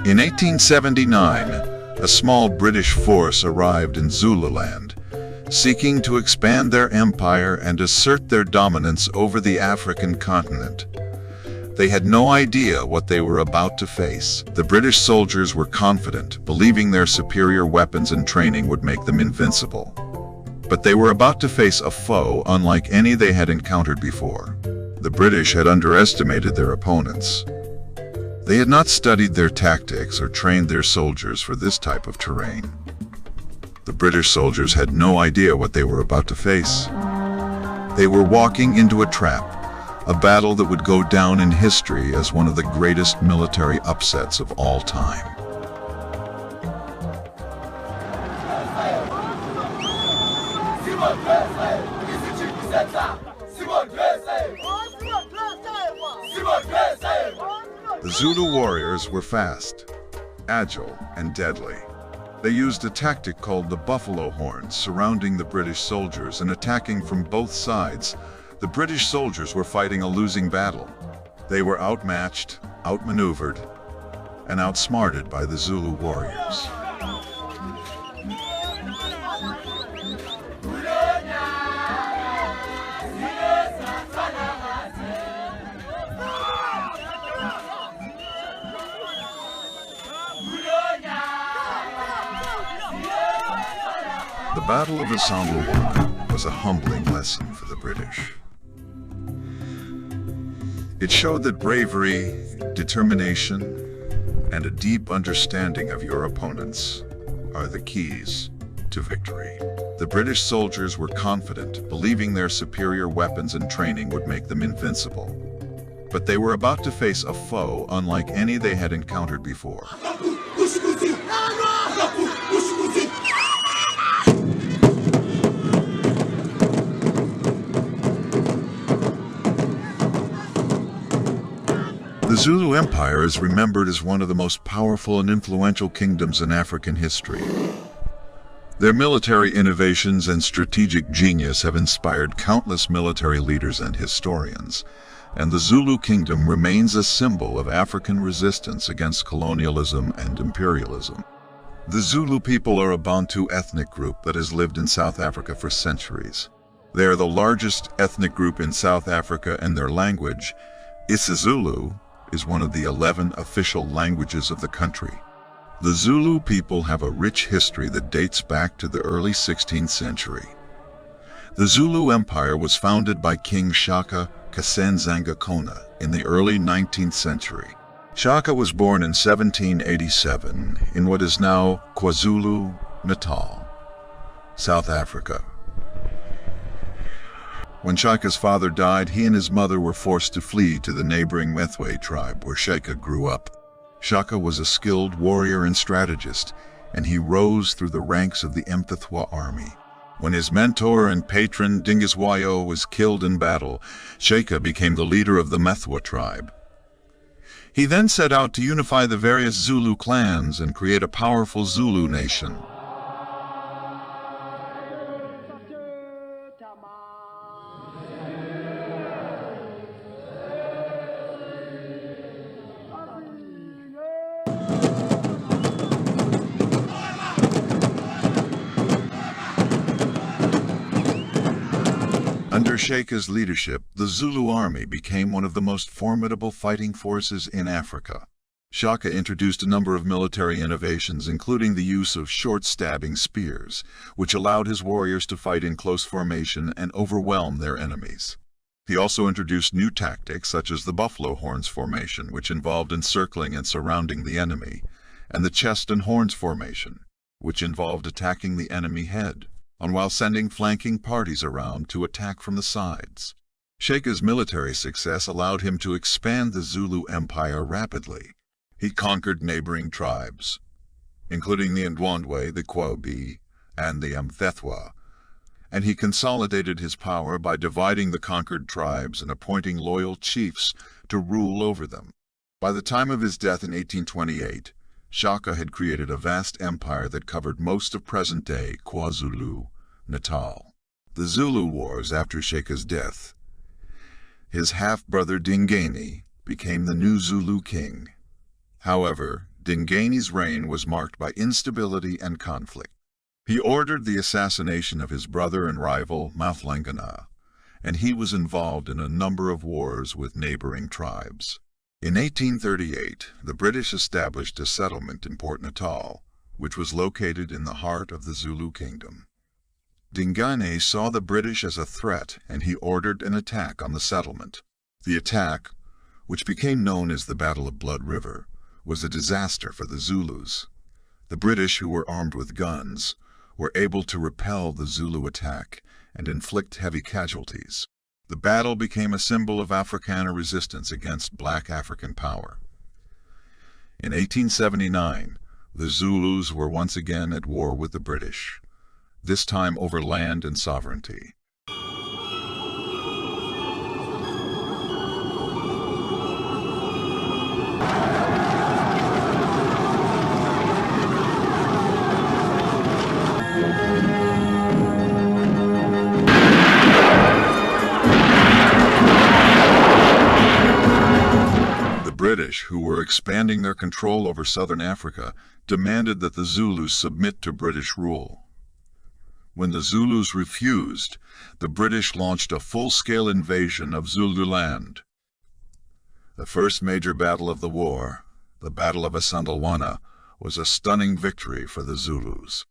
In 1879, a small British force arrived in Zululand, seeking to expand their empire and assert their dominance over the African continent. They had no idea what they were about to face. The British soldiers were confident, believing their superior weapons and training would make them invincible. But they were about to face a foe unlike any they had encountered before. The British had underestimated their opponents. They had not studied their tactics or trained their soldiers for this type of terrain. The British soldiers had no idea what they were about to face. They were walking into a trap, a battle that would go down in history as one of the greatest military upsets of all time. The Zulu warriors were fast, agile, and deadly. They used a tactic called the buffalo horns, surrounding the British soldiers and attacking from both sides. The British soldiers were fighting a losing battle. They were outmatched, outmaneuvered, and outsmarted by the Zulu warriors. The Battle of Isandlwana was a humbling lesson for the British. It showed that bravery, determination, and a deep understanding of your opponents are the keys to victory. The British soldiers were confident, believing their superior weapons and training would make them invincible. But they were about to face a foe unlike any they had encountered before. The Zulu Empire is remembered as one of the most powerful and influential kingdoms in African history. Their military innovations and strategic genius have inspired countless military leaders and historians, and the Zulu kingdom remains a symbol of African resistance against colonialism and imperialism. The Zulu people are a Bantu ethnic group that has lived in South Africa for centuries. They are the largest ethnic group in South Africa, and their language, isiZulu, is one of the 11 official languages of the country. The Zulu people have a rich history that dates back to the early 16th century. The Zulu Empire was founded by King Shaka Kasendzanga Kona in the early 19th century. Shaka was born in 1787 in what is now KwaZulu-Natal, South Africa. When Shaka's father died, he and his mother were forced to flee to the neighboring Methwe tribe where Shaka grew up. Shaka was a skilled warrior and strategist, and he rose through the ranks of the Mthethwa army. When his mentor and patron Dingiswayo was killed in battle, Shaka became the leader of the Methwe tribe. He then set out to unify the various Zulu clans and create a powerful Zulu nation. Under Shaka's leadership, the Zulu army became one of the most formidable fighting forces in Africa. Shaka introduced a number of military innovations, including the use of short-stabbing spears, which allowed his warriors to fight in close formation and overwhelm their enemies. He also introduced new tactics such as the buffalo horns formation, which involved encircling and surrounding the enemy, and the chest and horns formation, which involved attacking the enemy head, and while sending flanking parties around to attack from the sides. Shaka's military success allowed him to expand the Zulu Empire rapidly. He conquered neighboring tribes, including the Ndwandwe, the Kwabi, and the Mthethwa, and he consolidated his power by dividing the conquered tribes and appointing loyal chiefs to rule over them. By the time of his death in 1828, Shaka had created a vast empire that covered most of present-day KwaZulu-Natal. The Zulu Wars after Shaka's death. His half-brother Dingane became the new Zulu king. However, Dingani's reign was marked by instability and conflict. He ordered the assassination of his brother and rival Maflangana, and he was involved in a number of wars with neighboring tribes. In 1838, the British established a settlement in Port Natal, which was located in the heart of the Zulu kingdom. Dingane saw the British as a threat, and he ordered an attack on the settlement. The attack, which became known as the Battle of Blood River, was a disaster for the Zulus. The British, who were armed with guns, were able to repel the Zulu attack and inflict heavy casualties. The battle became a symbol of Afrikaner resistance against black African power. In 1879, the Zulus were once again at war with the British, this time over land and sovereignty. The British, who were expanding their control over southern Africa, demanded that the Zulus submit to British rule. When the Zulus refused, the British launched a full-scale invasion of Zululand. The first major battle of the war, the Battle of Isandlwana, was a stunning victory for the Zulus.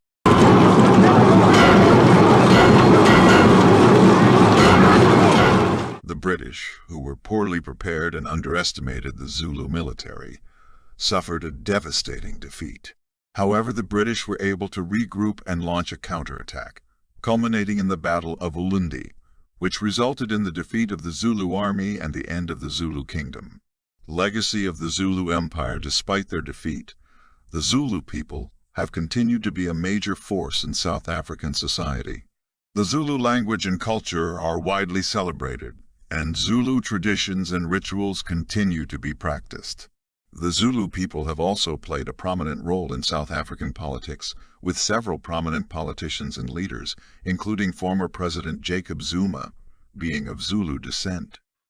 The British, who were poorly prepared and underestimated the Zulu military, suffered a devastating defeat. However, the British were able to regroup and launch a counterattack, culminating in the Battle of Ulundi, which resulted in the defeat of the Zulu army and the end of the Zulu kingdom. Legacy of the Zulu Empire. Despite their defeat, the Zulu people have continued to be a major force in South African society. The Zulu language and culture are widely celebrated, and Zulu traditions and rituals continue to be practiced. The Zulu people have also played a prominent role in South African politics, with several prominent politicians and leaders, including former President Jacob Zuma, being of Zulu descent.